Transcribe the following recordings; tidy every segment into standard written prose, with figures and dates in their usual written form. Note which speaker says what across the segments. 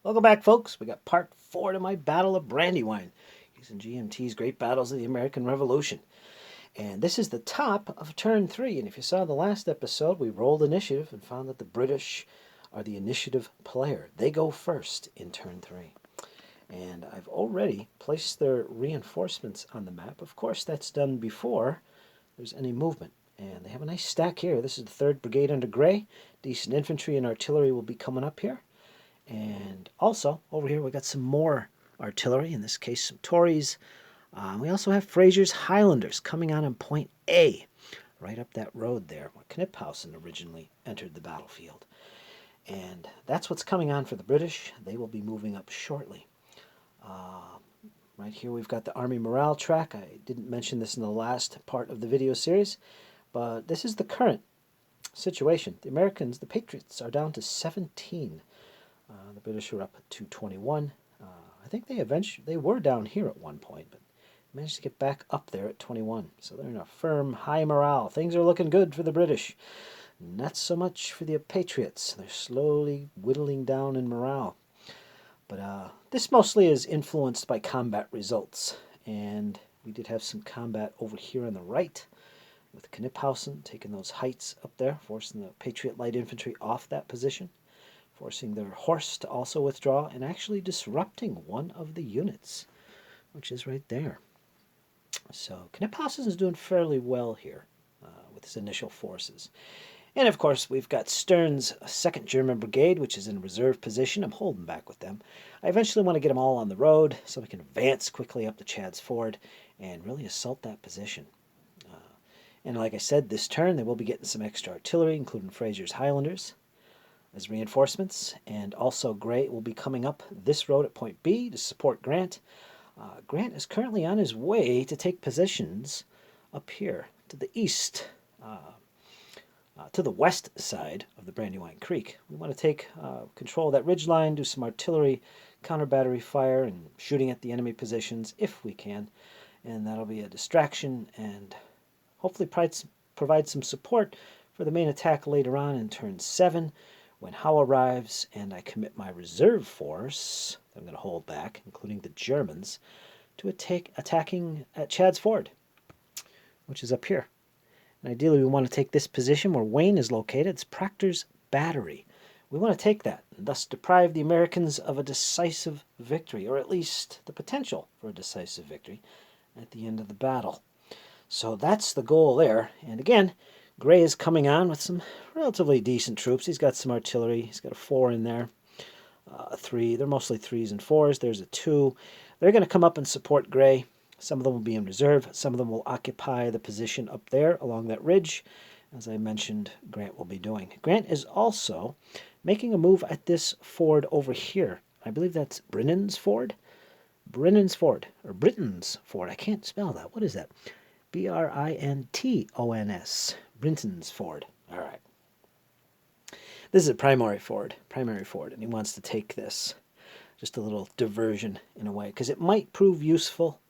Speaker 1: Welcome back, folks. We got part 4 to my Battle of Brandywine, using GMT's Great Battles of the American Revolution. And this is the top of turn 3. And if you saw the last episode, we rolled initiative and found that the British are the initiative player. They go first in turn 3. And I've already placed their reinforcements on the map. Of course, that's done before there's any movement. And they have a nice stack here. This is the 3rd Brigade under Gray. Decent infantry and artillery will be coming up here. And also, over here, we got some more artillery, in this case, some Tories. We also have Fraser's Highlanders coming on point A, right up that road there, where Kniphausen originally entered the battlefield. And that's what's coming on for the British. They will be moving up shortly. Right here, we've got the Army morale track. I didn't mention this in the last part of the video series, but this is the current situation. The Americans, the Patriots, are down to 17. The British are up at 221. I think they were down here at one point, but managed to get back up there at 21. So they're in a firm, high morale. Things are looking good for the British. Not so much for the Patriots. They're slowly whittling down in morale. But this mostly is influenced by combat results. And we did have some combat over here on the right, with Kniphausen taking those heights up there, forcing the Patriot light infantry off that position, forcing their horse to also withdraw, and actually disrupting one of the units, which is right there. So Kniphausen is doing fairly well here with his initial forces. And of course, we've got Stern's 2nd German Brigade, which is in reserve position. I'm holding back with them. I eventually want to get them all on the road so we can advance quickly up to Chad's Ford and really assault that position. And like I said, this turn they will be getting some extra artillery, including Fraser's Highlanders as reinforcements, and also Gray will be coming up this road at point B to support Grant. Grant is currently on his way to take positions up here to the east, to the west side of the Brandywine Creek. We want to take control of that ridge line, do some artillery, counter battery fire, and shooting at the enemy positions if we can. And that'll be a distraction and hopefully provide some support for the main attack later on in turn 7, when Howe arrives and I commit my reserve force that I'm going to hold back, including the Germans, to attacking at Chad's Ford, which is up here. And ideally, we want to take this position where Wayne is located. It's Proctor's Battery. We want to take that, and thus deprive the Americans of a decisive victory, or at least the potential for a decisive victory at the end of the battle. So that's the goal there. And again, Gray is coming on with some relatively decent troops. He's got some artillery. He's got a 4 in there, a 3. They're mostly 3s and 4s. There's a 2. They're going to come up and support Gray. Some of them will be in reserve. Some of them will occupy the position up there along that ridge, as I mentioned Grant will be doing. Grant is also making a move at this ford over here. I believe that's Brennan's Ford? Brennan's Ford, or Britton's Ford. I can't spell that. What is that? Brintons. Brinton's Ford. All right. This is a primary ford, and he wants to take this. Just a little diversion in a way, because it might prove useful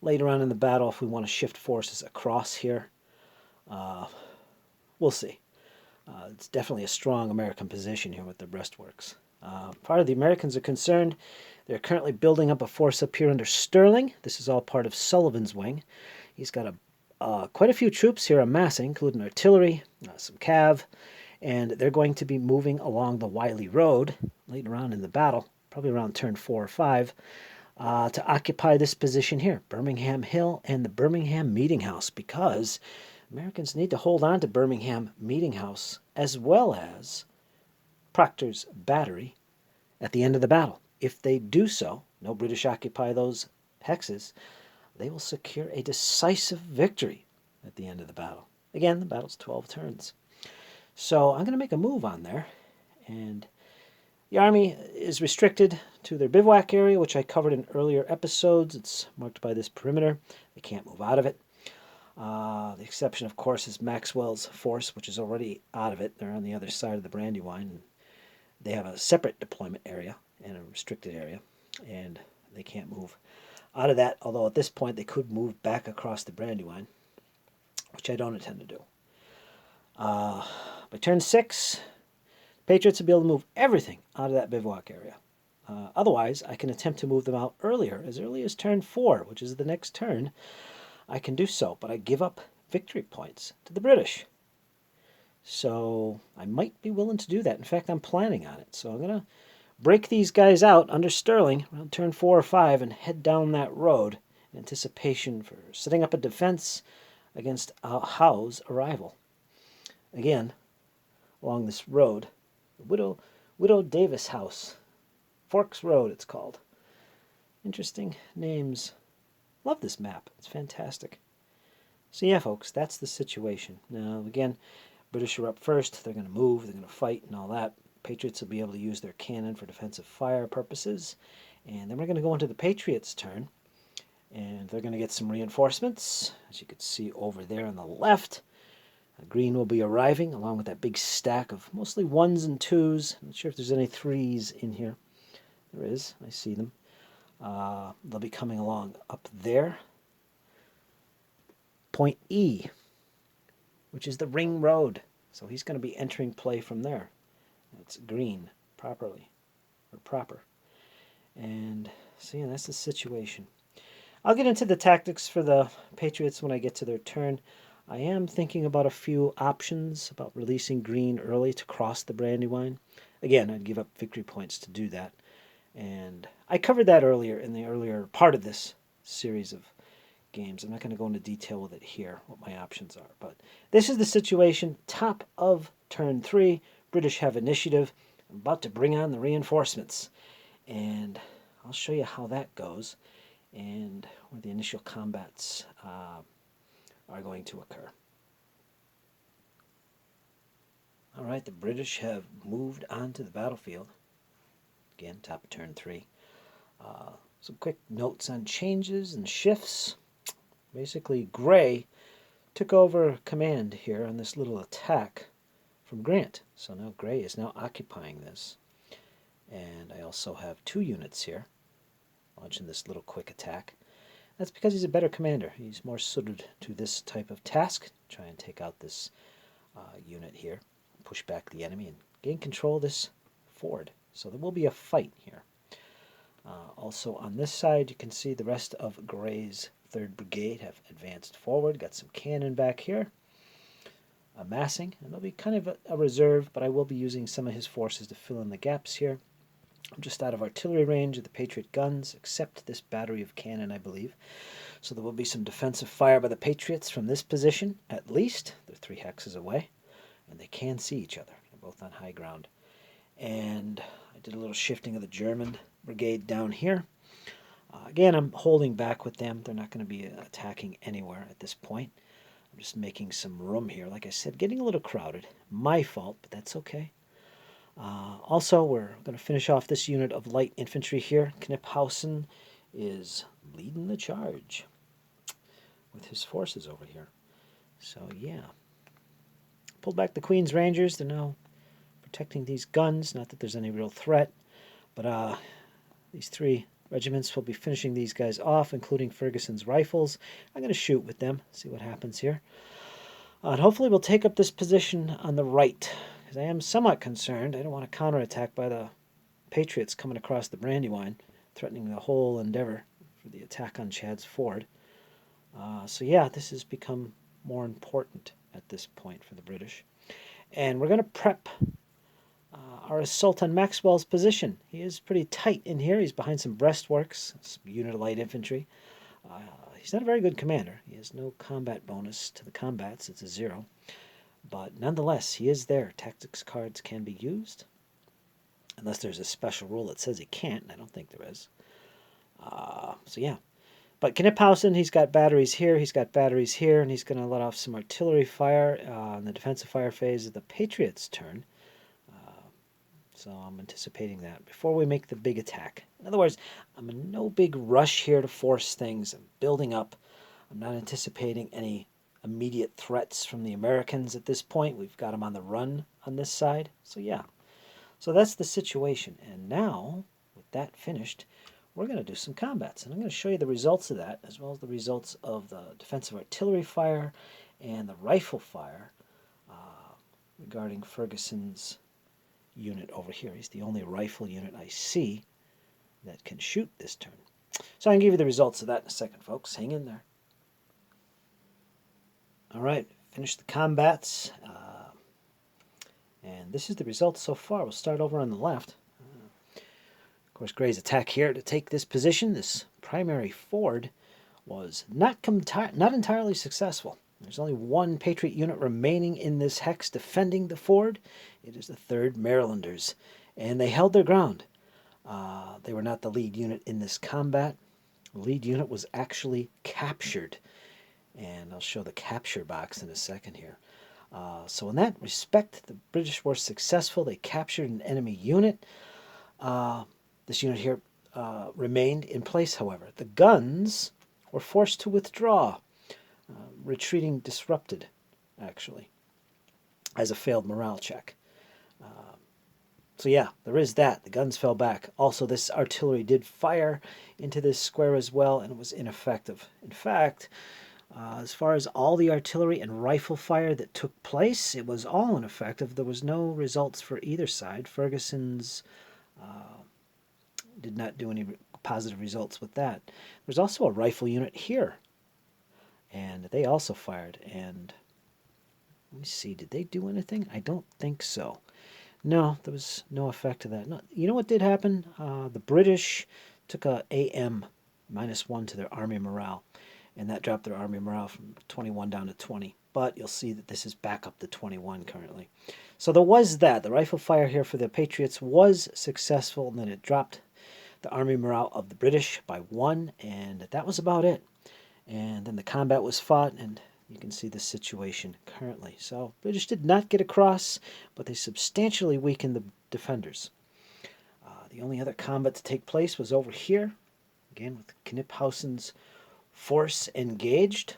Speaker 1: later on in the battle if we want to shift forces across here. We'll see. It's definitely a strong American position here with the breastworks. Far as the Americans are concerned, they're currently building up a force up here under Sterling. This is all part of Sullivan's wing. He's got quite a few troops here amassing, including artillery, some cav, and they're going to be moving along the Wiley Road later on in the battle, probably around turn 4 or 5, to occupy this position here, Birmingham Hill and the Birmingham Meeting House, because Americans need to hold on to Birmingham Meeting House as well as Proctor's Battery at the end of the battle. If they do so, no British occupy those hexes, they will secure a decisive victory at the end of the battle. Again, the battle's 12 turns. So I'm going to make a move on there, and the army is restricted to their bivouac area, which I covered in earlier episodes. It's marked by this perimeter. They can't move out of it. The exception, of course, is Maxwell's force, which is already out of it. They're on the other side of the Brandywine. They have a separate deployment area and a restricted area, and they can't move out of that, although at this point they could move back across the Brandywine, which I don't intend to do. By turn 6, Patriots will be able to move everything out of that bivouac area. Otherwise, I can attempt to move them out earlier, as early as turn 4, which is the next turn. I can do so, but I give up victory points to the British. So I might be willing to do that. In fact, I'm planning on it. So I'm going to break these guys out under Sterling around turn 4 or 5 and head down that road in anticipation for setting up a defense against Howe's arrival. Again, along this road, the Widow Davis House. Forks Road, it's called. Interesting names. Love this map. It's fantastic. So yeah, folks, that's the situation. Now, again, British are up first. They're going to move. They're going to fight and all that. Patriots will be able to use their cannon for defensive fire purposes. And then we're going to go into the Patriots' turn. And they're going to get some reinforcements, as you can see over there on the left. Green will be arriving, along with that big stack of mostly 1s and 2s. I'm not sure if there's any 3s in here. There is. I see them. They'll be coming along up there. Point E, which is the ring road. So he's going to be entering play from there. That's green, proper. And so yeah, that's the situation. I'll get into the tactics for the Patriots when I get to their turn. I am thinking about a few options about releasing green early to cross the Brandywine. Again, I'd give up victory points to do that. And I covered that earlier in the earlier part of this series of games. I'm not going to go into detail with it here, what my options are. But this is the situation. Top of turn 3. British have initiative. I'm about to bring on the reinforcements. And I'll show you how that goes and where the initial combats are going to occur. All right, the British have moved onto the battlefield. Again, top of turn 3. Some quick notes on changes and shifts. Basically, Gray took over command here on this little attack from Grant. So now Gray is now occupying this. And I also have 2 units here launching this little quick attack. That's because he's a better commander. He's more suited to this type of task. Try and take out this unit here, push back the enemy, and gain control of this ford. So there will be a fight here. Also on this side, you can see the rest of Gray's 3rd Brigade have advanced forward. Got some cannon back here, amassing, and they'll be kind of a reserve, but I will be using some of his forces to fill in the gaps here. I'm just out of artillery range of the Patriot guns, except this battery of cannon, I believe. So there will be some defensive fire by the Patriots from this position, at least. They're 3 hexes away, and they can see each other. They're both on high ground. And I did a little shifting of the German brigade down here. Again, I'm holding back with them. They're not going to be attacking anywhere at this point. I'm just making some room here. Like I said, getting a little crowded. My fault, but that's okay. Also, we're going to finish off this unit of light infantry here. Kniphausen is leading the charge with his forces over here. So, yeah. Pulled back the Queen's Rangers. They're now protecting these guns. Not that there's any real threat, but these 3 regiments will be finishing these guys off, including Ferguson's rifles. I'm going to shoot with them, see what happens here. And hopefully we'll take up this position on the right, because I am somewhat concerned. I don't want a counterattack by the Patriots coming across the Brandywine, threatening the whole endeavor for the attack on Chad's Ford. So yeah, this has become more important at this point for the British. And we're going to prep our assault on Maxwell's position. He is pretty tight in here. He's behind some breastworks, some unit of light infantry. He's not a very good commander. He has no combat bonus to the combats. It's a 0. But nonetheless, he is there. Tactics cards can be used. Unless there's a special rule that says he can't, and I don't think there is. So yeah. But Kniphausen, he's got batteries here, he's got batteries here, and he's going to let off some artillery fire in the defensive fire phase of the Patriots' turn. So I'm anticipating that before we make the big attack. In other words, I'm in no big rush here to force things. I'm building up. I'm not anticipating any immediate threats from the Americans at this point. We've got them on the run on this side. So yeah. So that's the situation. And now, with that finished, we're going to do some combats. And I'm going to show you the results of that, as well as the results of the defensive artillery fire and the rifle fire regarding Ferguson's unit over here. He's the only rifle unit I see that can shoot this turn. So I can give you the results of that in a second, folks. Hang in there. All right, finish the combats. And this is the results so far. We'll start over on the left. Of course, Gray's attack here to take this position, this primary ford, was not entirely successful. There's only one Patriot unit remaining in this hex defending the ford. It is the 3rd Marylanders, and they held their ground. They were not the lead unit in this combat. The lead unit was actually captured, and I'll show the capture box in a second here. So in that respect, the British were successful. They captured an enemy unit. This unit here remained in place, however. The guns were forced to withdraw, retreating disrupted, actually, as a failed morale check. So yeah, there is that. The guns fell back. Also, this artillery did fire into this square as well, and it was ineffective. In fact, as far as all the artillery and rifle fire that took place, it was all ineffective. There was no results for either side. Ferguson's did not do any positive results with that. There's also a rifle unit here, and they also fired. And let me see, did they do anything? I don't think so. No, there was no effect to that. No, you know what did happen? The British took a AM -1 to their army morale, and that dropped their army morale from 21 down to 20. But you'll see that this is back up to 21 currently. So there was that. The rifle fire here for the Patriots was successful, and then it dropped the army morale of the British by 1, and that was about it. And then the combat was fought, and you can see the situation currently. So British did not get across, but they substantially weakened the defenders. The only other combat to take place was over here, again with Kniphausen's force engaged,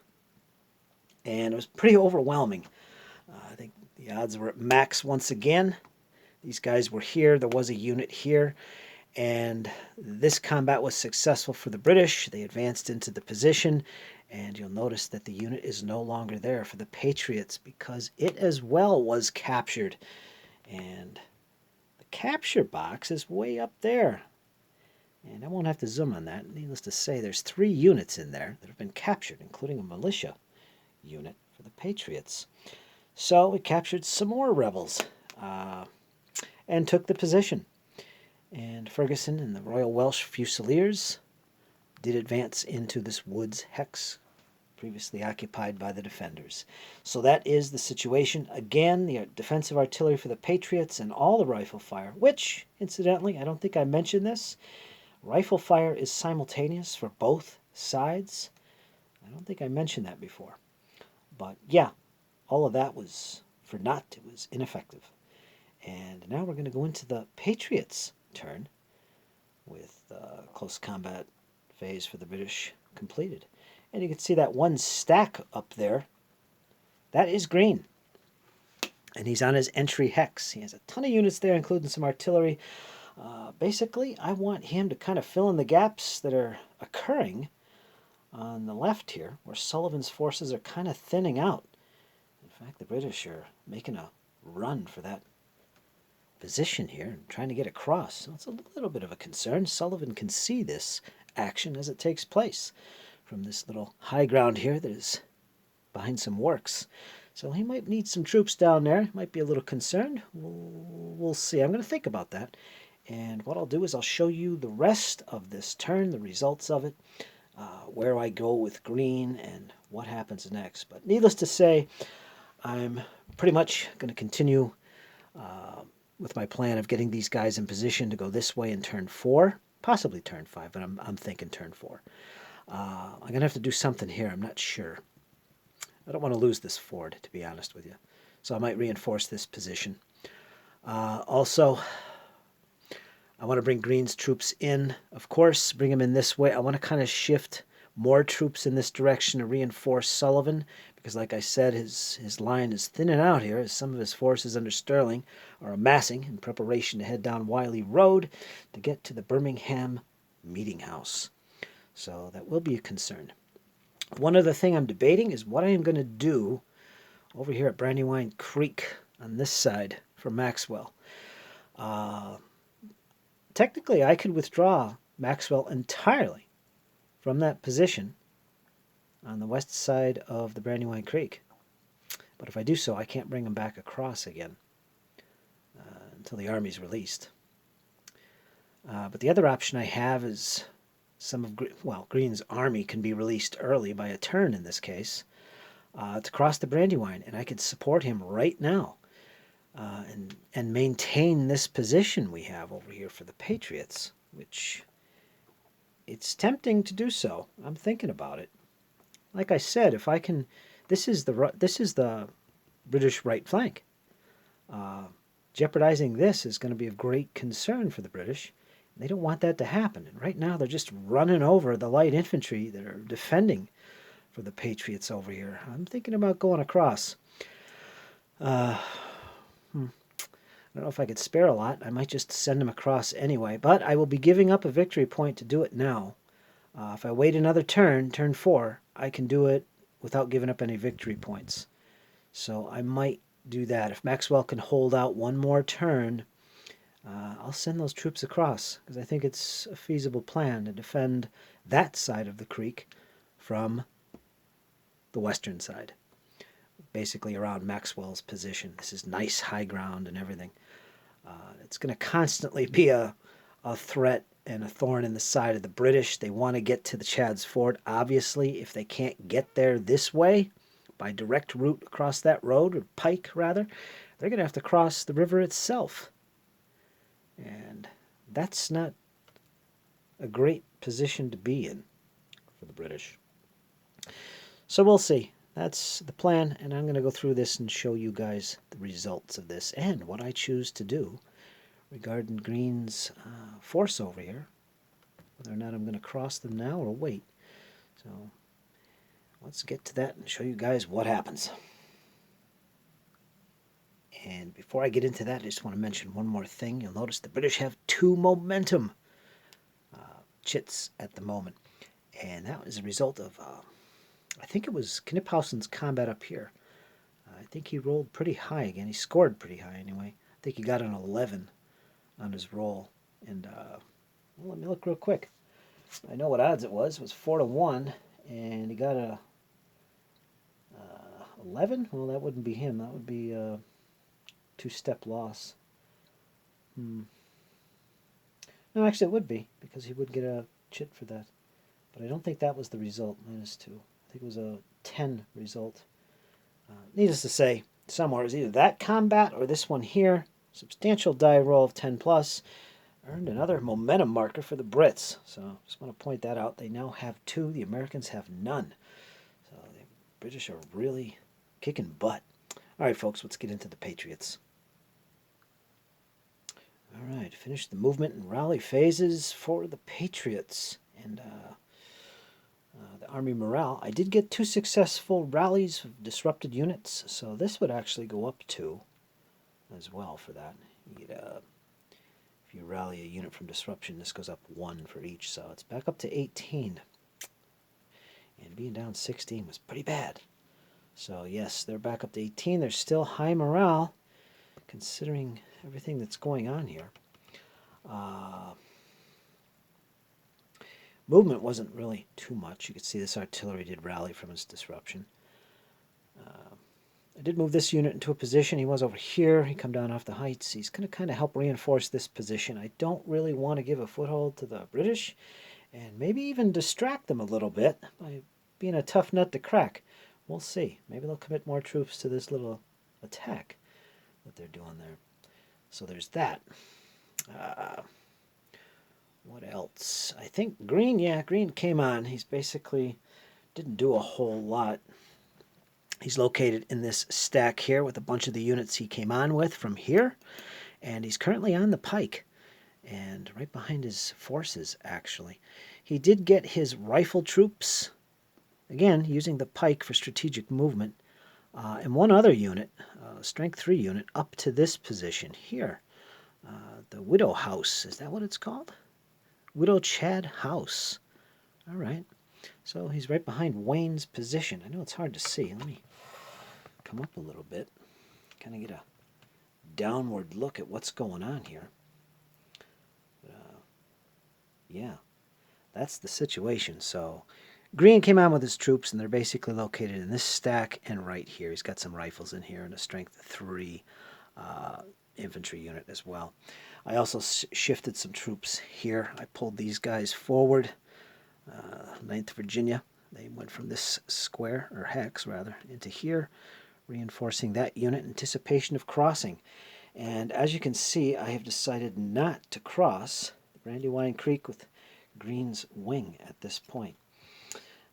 Speaker 1: and it was pretty overwhelming. I think the odds were at max once again. These guys were here. There was a unit here. And this combat was successful for the British. They advanced into the position, and you'll notice that the unit is no longer there for the Patriots because it as well was captured. And the capture box is way up there. And I won't have to zoom on that. Needless to say, there's 3 units in there that have been captured, including a militia unit for the Patriots. So we captured some more rebels and took the position. And Ferguson and the Royal Welsh Fusiliers did advance into this woods hex previously occupied by the defenders. So that is the situation. Again, the defensive artillery for the Patriots and all the rifle fire, which, incidentally, I don't think I mentioned this. Rifle fire is simultaneous for both sides. I don't think I mentioned that before. But yeah, all of that was for naught. It was ineffective. And now we're going to go into the Patriots' turn with close combat phase for the British completed. And you can see that one stack up there. That is green. And he's on his entry hex. He has a ton of units there, including some artillery. Basically, I want him to kind of fill in the gaps that are occurring on the left here, where Sullivan's forces are kind of thinning out. In fact, the British are making a run for that position here and trying to get across. So it's a little bit of a concern. Sullivan can see this action as it takes place from this little high ground here that is behind some works. So he might need some troops down there. Might be a little concerned. We'll see. I'm going to think about that. And what I'll do is I'll show you the rest of this turn, the results of it, where I go with green and what happens next. But needless to say, I'm pretty much going to continue with my plan of getting these guys in position to go this way in turn 4, possibly turn 5, but I'm thinking turn 4. I'm going to have to do something here. I'm not sure. I don't want to lose this ford, to be honest with you. So I might reinforce this position. Also, I want to bring Green's troops in, of course, bring them in this way. I want to kind of shift more troops in this direction to reinforce Sullivan, because like I said, his line is thinning out here as some of his forces under Sterling are amassing in preparation to head down Wiley Road to get to the Birmingham Meeting House. So that will be a concern. One other thing I'm debating is what I am going to do over here at Brandywine Creek on this side for Maxwell. Technically, I could withdraw Maxwell entirely from that position on the west side of the Brandywine Creek. But if I do so, I can't bring him back across again until the army's released. But the other option I have is some of, Green's army can be released early by a turn in this case to cross the Brandywine, and I could support him right now and maintain this position we have over here for the Patriots, which it's tempting to do so. I'm thinking about it. Like I said, if I can, this is the British right flank. Jeopardizing this is going to be of great concern for the British. They don't want that to happen. And right now they're just running over the light infantry that are defending for the Patriots over here. I'm thinking about going across. I don't know if I could spare a lot. I might just send them across anyway. But I will be giving up a victory point to do it now. If I wait another turn, turn 4, I can do it without giving up any victory points. So I might do that. If Maxwell can hold out one more turn, I'll send those troops across, because I think it's a feasible plan to defend that side of the creek from the western side, basically around Maxwell's position. This is nice high ground and everything. It's going to constantly be a threat and a thorn in the side of the British. They want to get to the Chad's Ford. Obviously, if they can't get there this way, by direct route across that road, or pike rather, they're going to have to cross the river itself. And that's not a great position to be in for the British. So we'll see. That's the plan, and I'm going to go through this and show you guys the results of this and what I choose to do regarding Green's force over here, whether or not I'm going to cross them now or wait. So let's get to that and show you guys what happens. And before I get into that, I just want to mention one more thing. You'll notice the British have 2 momentum chits at the moment, and that was a result of, I think it was Kniphausen's combat up here. I think he rolled pretty high again. He scored pretty high anyway. I think he got an 11 on his roll. And well, let me look real quick. I know what odds it was. It was 4-1, and he got a 11. Well, that wouldn't be him. That would be a 2-step loss. No, actually, it would be, because he would get a chit for that. But I don't think that was the result. -2. I think it was a 10 result. Needless to say, somewhere it was either that combat or this one here. Substantial die roll of 10 plus. Earned another momentum marker for the Brits. So just want to point that out. They now have 2. The Americans have none. So the British are really kicking butt. All right, folks, let's get into the Patriots. All right, finish the movement and rally phases for the Patriots. And the Army morale. I did get 2 successful rallies of disrupted units, so this would actually go up 2 as well for that. You get, if you rally a unit from disruption, this goes up 1 for each, so it's back up to 18. And being down 16 was pretty bad. So yes, they're back up to 18. There's still high morale, considering everything that's going on here. Movement wasn't really too much. You could see this artillery did rally from its disruption. I did move this unit into a position. He was over here. He come down off the heights. He's going to kind of help reinforce this position. I don't really want to give a foothold to the British, and maybe even distract them a little bit by being a tough nut to crack. We'll see. Maybe they'll commit more troops to this little attack that they're doing there. So there's that. What else? I think Green, Green came on. He's basically didn't do a whole lot. He's located in this stack here with a bunch of the units he came on with from here. And he's currently on the pike. And right behind his forces, actually. He did get his rifle troops, again, using the pike for strategic movement. And one other unit, strength 3 unit, up to this position here. The Widow House, is that what it's called? Widow Chad House. All right. So he's right behind Wayne's position. I know it's hard to see. Let me come up a little bit. Kind of get a downward look at what's going on here. Yeah. that's the situation. So green came on with his troops, and they're basically located in this stack and right here. He's got some rifles in here and a strength 3 infantry unit as well. I also shifted some troops here. I pulled these guys forward. 9th Virginia. They went from this square, or hex rather, into here, reinforcing that unit in anticipation of crossing. And as you can see, I have decided not to cross the Brandywine Creek with Green's wing at this point.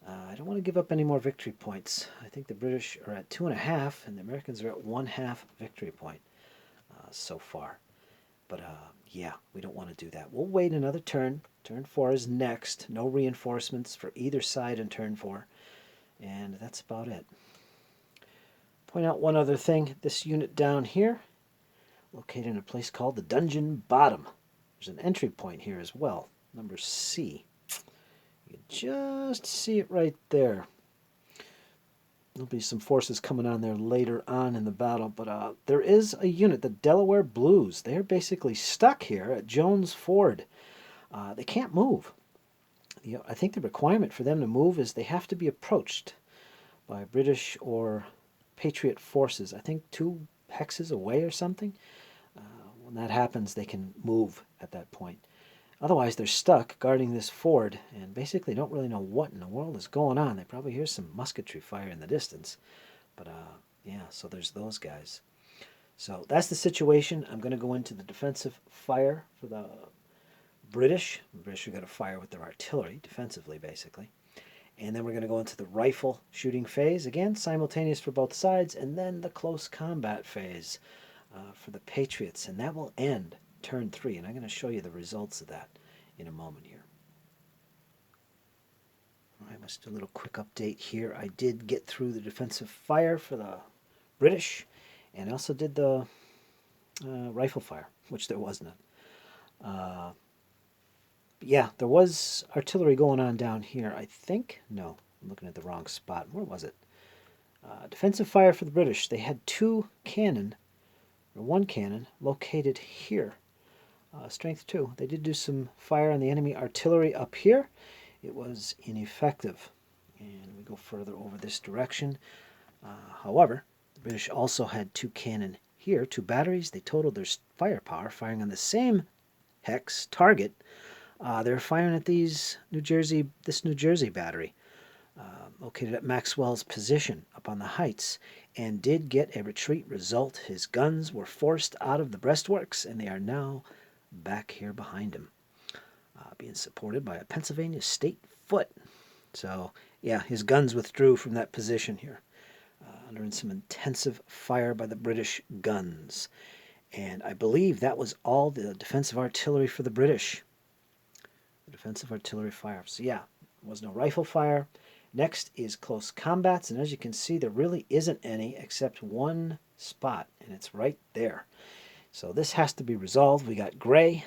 Speaker 1: I don't want to give up any more victory points. I think the British are at 2.5, and the Americans are at 1/2 victory point so far. But yeah, we don't want to do that. We'll wait another turn. Turn 4 is next. No reinforcements for either side in turn 4. And that's about it. Point out one other thing. This unit down here, located in a place called the Dungeon Bottom. There's an entry point here as well, number C. You can just see it right there. There'll be some forces coming on there later on in the battle, but there is a unit, the Delaware Blues. They're basically stuck here at Jones Ford. They can't move. I think the requirement for them to move is they have to be approached by British or Patriot forces. I think 2 hexes away or something. When that happens, they can move at that point. Otherwise, they're stuck guarding this ford and basically don't really know what in the world is going on. They probably hear some musketry fire in the distance. But yeah, so there's those guys. So that's the situation. I'm going to go into the defensive fire for the British. The British are going to fire with their artillery, defensively basically. And then we're going to go into the rifle shooting phase, again, simultaneous for both sides, and then the close combat phase for the Patriots. And that will end turn 3, and I'm going to show you the results of that in a moment here. All right, let's do a little quick update here. I did get through the defensive fire for the British, and I also did the rifle fire, which there was none. Yeah, there was artillery going on down here, I think. No, I'm looking at the wrong spot. Where was it? Defensive fire for the British. They had 2 cannon, or 1 cannon, located here. Strength 2. They did do some fire on the enemy artillery up here. It was ineffective. And we go further over this direction. However, the British also had 2 cannon here, 2 batteries. They totaled their firepower, firing on the same hex target. They're firing at this New Jersey battery, located at Maxwell's position up on the heights, and did get a retreat result. His guns were forced out of the breastworks, and they are now back here behind him, being supported by a Pennsylvania State foot. So, yeah, his guns withdrew from that position here, under some intensive fire by the British guns. And I believe that was all the defensive artillery for the British. The defensive artillery fire. So, yeah, there was no rifle fire. Next is close combats, and as you can see, there really isn't any except one spot, and it's right there. So this has to be resolved. We got Gray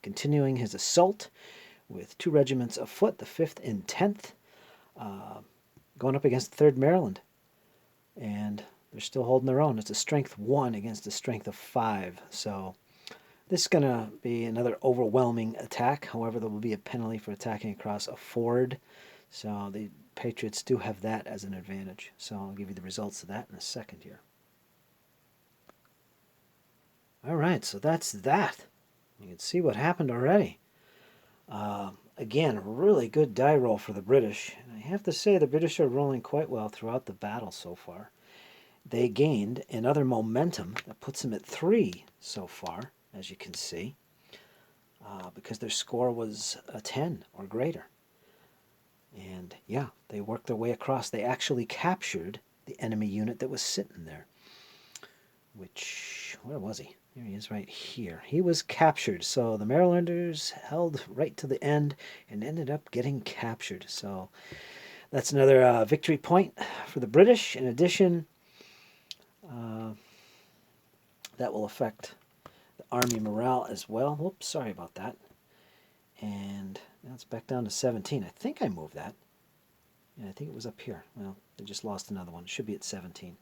Speaker 1: continuing his assault with 2 regiments of foot, the 5th and 10th, going up against the 3rd Maryland. And they're still holding their own. It's a strength 1 against a strength of 5. So this is going to be another overwhelming attack. However, there will be a penalty for attacking across a ford. So the Patriots do have that as an advantage. So I'll give you the results of that in a second here. All right, so that's that. You can see what happened already. Again, really good die roll for the British. And I have to say the British are rolling quite well throughout the battle so far. They gained another momentum that puts them at 3 so far, as you can see, because their score was a 10 or greater. And yeah, they worked their way across. They actually captured the enemy unit that was sitting there. Which, where was he? Here he is right here. He was captured. So the Marylanders held right to the end and ended up getting captured. So that's another victory point for the British. In addition, that will affect the Army morale as well. Whoops, sorry about that. And now it's back down to 17. I think I moved that. Yeah, I think it was up here. Well, they just lost another one. It should be at 17.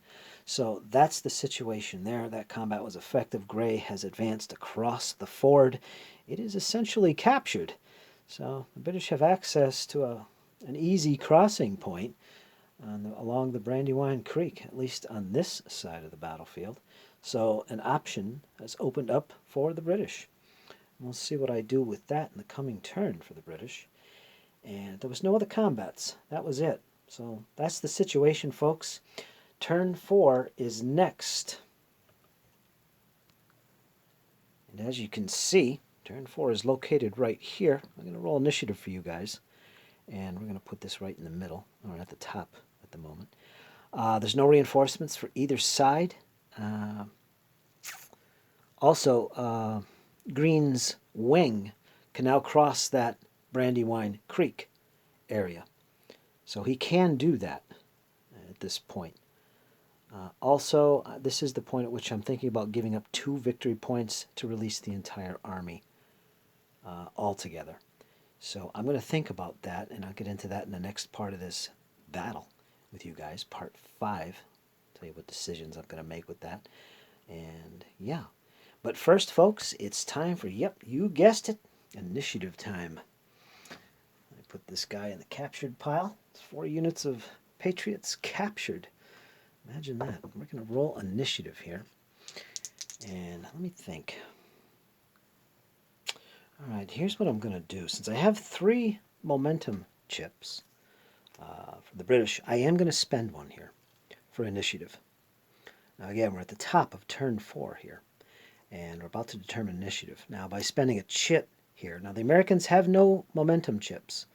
Speaker 1: So that's the situation there. That combat was effective. Gray has advanced across the ford. It is essentially captured. So the British have access to an easy crossing point along the Brandywine Creek, at least on this side of the battlefield. So an option has opened up for the British. We'll see what I do with that in the coming turn for the British. And there was no other combats. That was it. So that's the situation, folks. Turn 4 is next. And as you can see, turn 4 is located right here. I'm going to roll initiative for you guys. And we're going to put this right in the middle, or at the top at the moment. There's no reinforcements for either side. Also, Green's wing can now cross that Brandywine Creek area. So he can do that at this point. Also, this is the point at which I'm thinking about giving up 2 victory points to release the entire army altogether. So I'm going to think about that, and I'll get into that in the next part of this battle with you guys, part 5. Tell you what decisions I'm going to make with that. And yeah. But first, folks, it's time for, yep, you guessed it, initiative time. I put this guy in the captured pile. It's 4 units of Patriots captured. Imagine that. We're going to roll initiative here. And let me think. All right, here's what I'm going to do. Since I have 3 momentum chips for the British, I am going to spend one here for initiative. Now, again, we're at the top of turn 4 here, and we're about to determine initiative. Now, by spending a chip here, now the Americans have no momentum chips,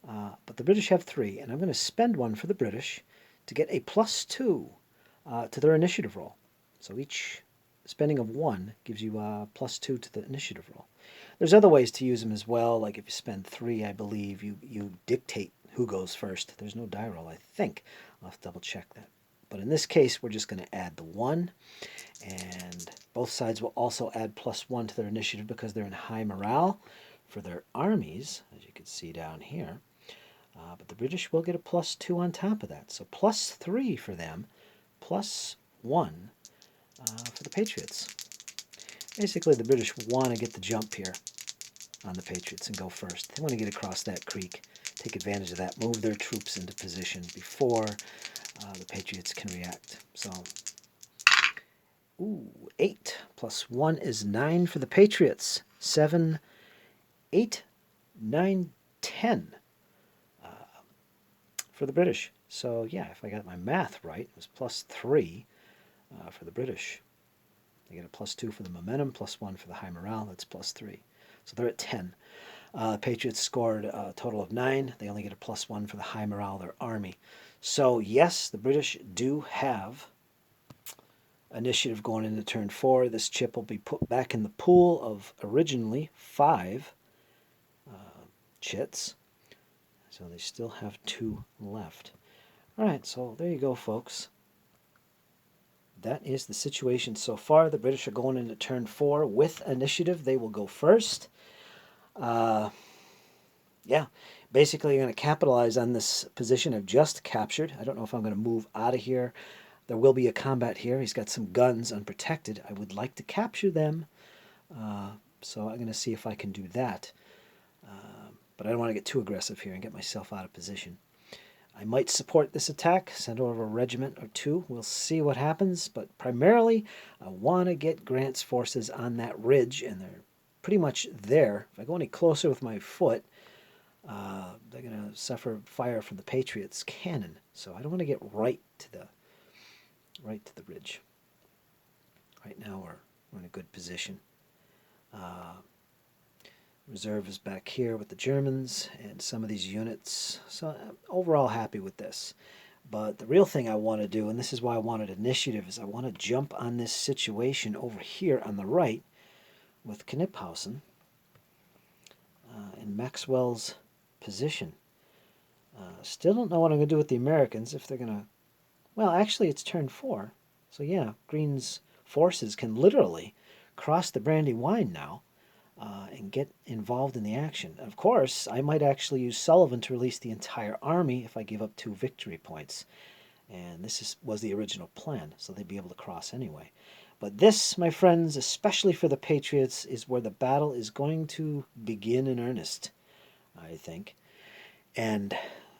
Speaker 1: but the British have 3, and I'm going to spend one for the British to get a +2 to their initiative roll. So each spending of 1 gives you a +2 to the initiative roll. There's other ways to use them as well, like if you spend 3, I believe, you dictate who goes first. There's no die roll, I think. I'll have to double check that. But in this case, we're just going to add the 1, and both sides will also add +1 to their initiative because they're in high morale for their armies, as you can see down here. But the British will get a +2 on top of that. So +3 for them, +1 for the Patriots. Basically, the British want to get the jump here on the Patriots and go first. They want to get across that creek, take advantage of that, move their troops into position before the Patriots can react. So, 8 + 1 is 9 for the Patriots. 7, 8, 9, 10 for the British. So, yeah, if I got my math right, it was +3 for the British. They get a +2 for the momentum, +1 for the high morale. That's +3. So they're at 10. Patriots scored a total of 9. They only get a +1 for the high morale of their army. So yes, the British do have initiative going into turn 4. This chip will be put back in the pool of originally 5 chits. So they still have 2 left. All right, so there you go, folks. That is the situation so far. The British are going into turn 4 with initiative. They will go first. Yeah, basically you're going to capitalize on this position I've just captured. I don't know if I'm going to move out of here. There will be a combat here. He's got some guns unprotected. I would like to capture them. So I'm going to see if I can do that. But I don't want to get too aggressive here and get myself out of position. I might support this attack, send over a regiment or 2. We'll see what happens, but primarily I want to get Grant's forces on that ridge, and they're pretty much there. If I go any closer with my foot, they're going to suffer fire from the Patriots' cannon. So I don't want to get right to the ridge. Right now we're in a good position. Reserve is back here with the Germans and some of these units. So I'm overall happy with this. But the real thing I want to do, and this is why I wanted initiative, is I want to jump on this situation over here on the right with Kniphausen in Maxwell's position. Still don't know what I'm going to do with the Americans, if they're going to... Well, actually it's turn 4. So yeah, Green's forces can literally cross the Brandywine now. And get involved in the action. Of course, I might actually use Sullivan to release the entire army if I give up 2 victory points. And this was the original plan, so they'd be able to cross anyway. But this, my friends, especially for the Patriots, is where the battle is going to begin in earnest. I think. And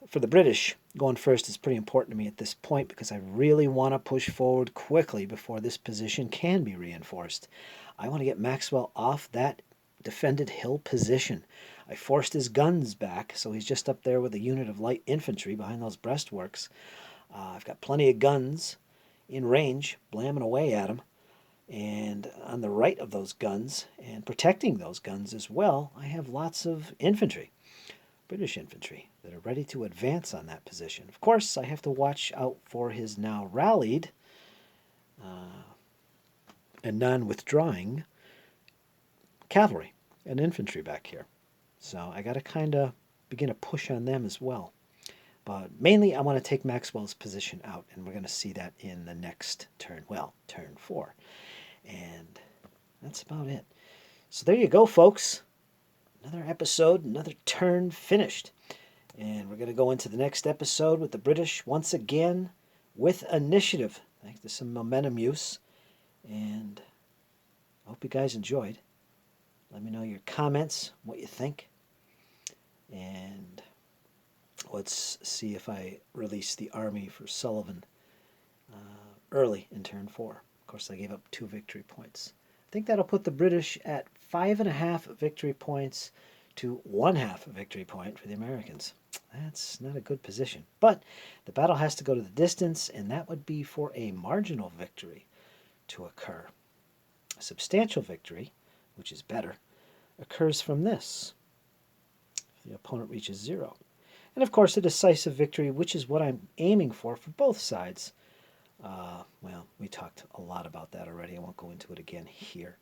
Speaker 1: for the British, going first is pretty important to me at this point because I really want to push forward quickly before this position can be reinforced. I want to get Maxwell off that defended hill position. I forced his guns back, so he's just up there with a unit of light infantry behind those breastworks. I've got plenty of guns in range, blamming away at him. And on the right of those guns, and protecting those guns as well, I have lots of infantry. British infantry that are ready to advance on that position. Of course, I have to watch out for his now rallied and non-withdrawing cavalry and infantry back here. So I got to kind of begin to push on them as well. But mainly I want to take Maxwell's position out, and we're going to see that in the next turn. Well, turn 4. And that's about it. So there you go, folks. Another episode, another turn finished. And we're going to go into the next episode with the British once again with initiative. Thanks to some momentum use. And I hope you guys enjoyed. Let me know your comments, what you think. And let's see if I release the army for Sullivan early in turn 4. Of course, I gave up 2 victory points. I think that'll put the British at 5.5 victory points to 1/2 victory point for the Americans. That's not a good position. But the battle has to go to the distance, and that would be for a marginal victory to occur. A substantial victory, which is better, occurs from this. The opponent reaches 0. And of course, a decisive victory, which is what I'm aiming for both sides. Well, we talked a lot about that already. I won't go into it again here.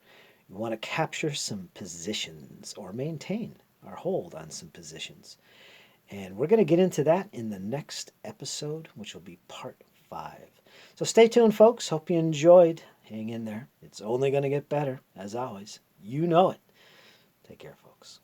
Speaker 1: We want to capture some positions or maintain our hold on some positions. And we're going to get into that in the next episode, which will be part 5. So stay tuned, folks. Hope you enjoyed. Hang in there. It's only going to get better, as always. You know it. Take care, folks.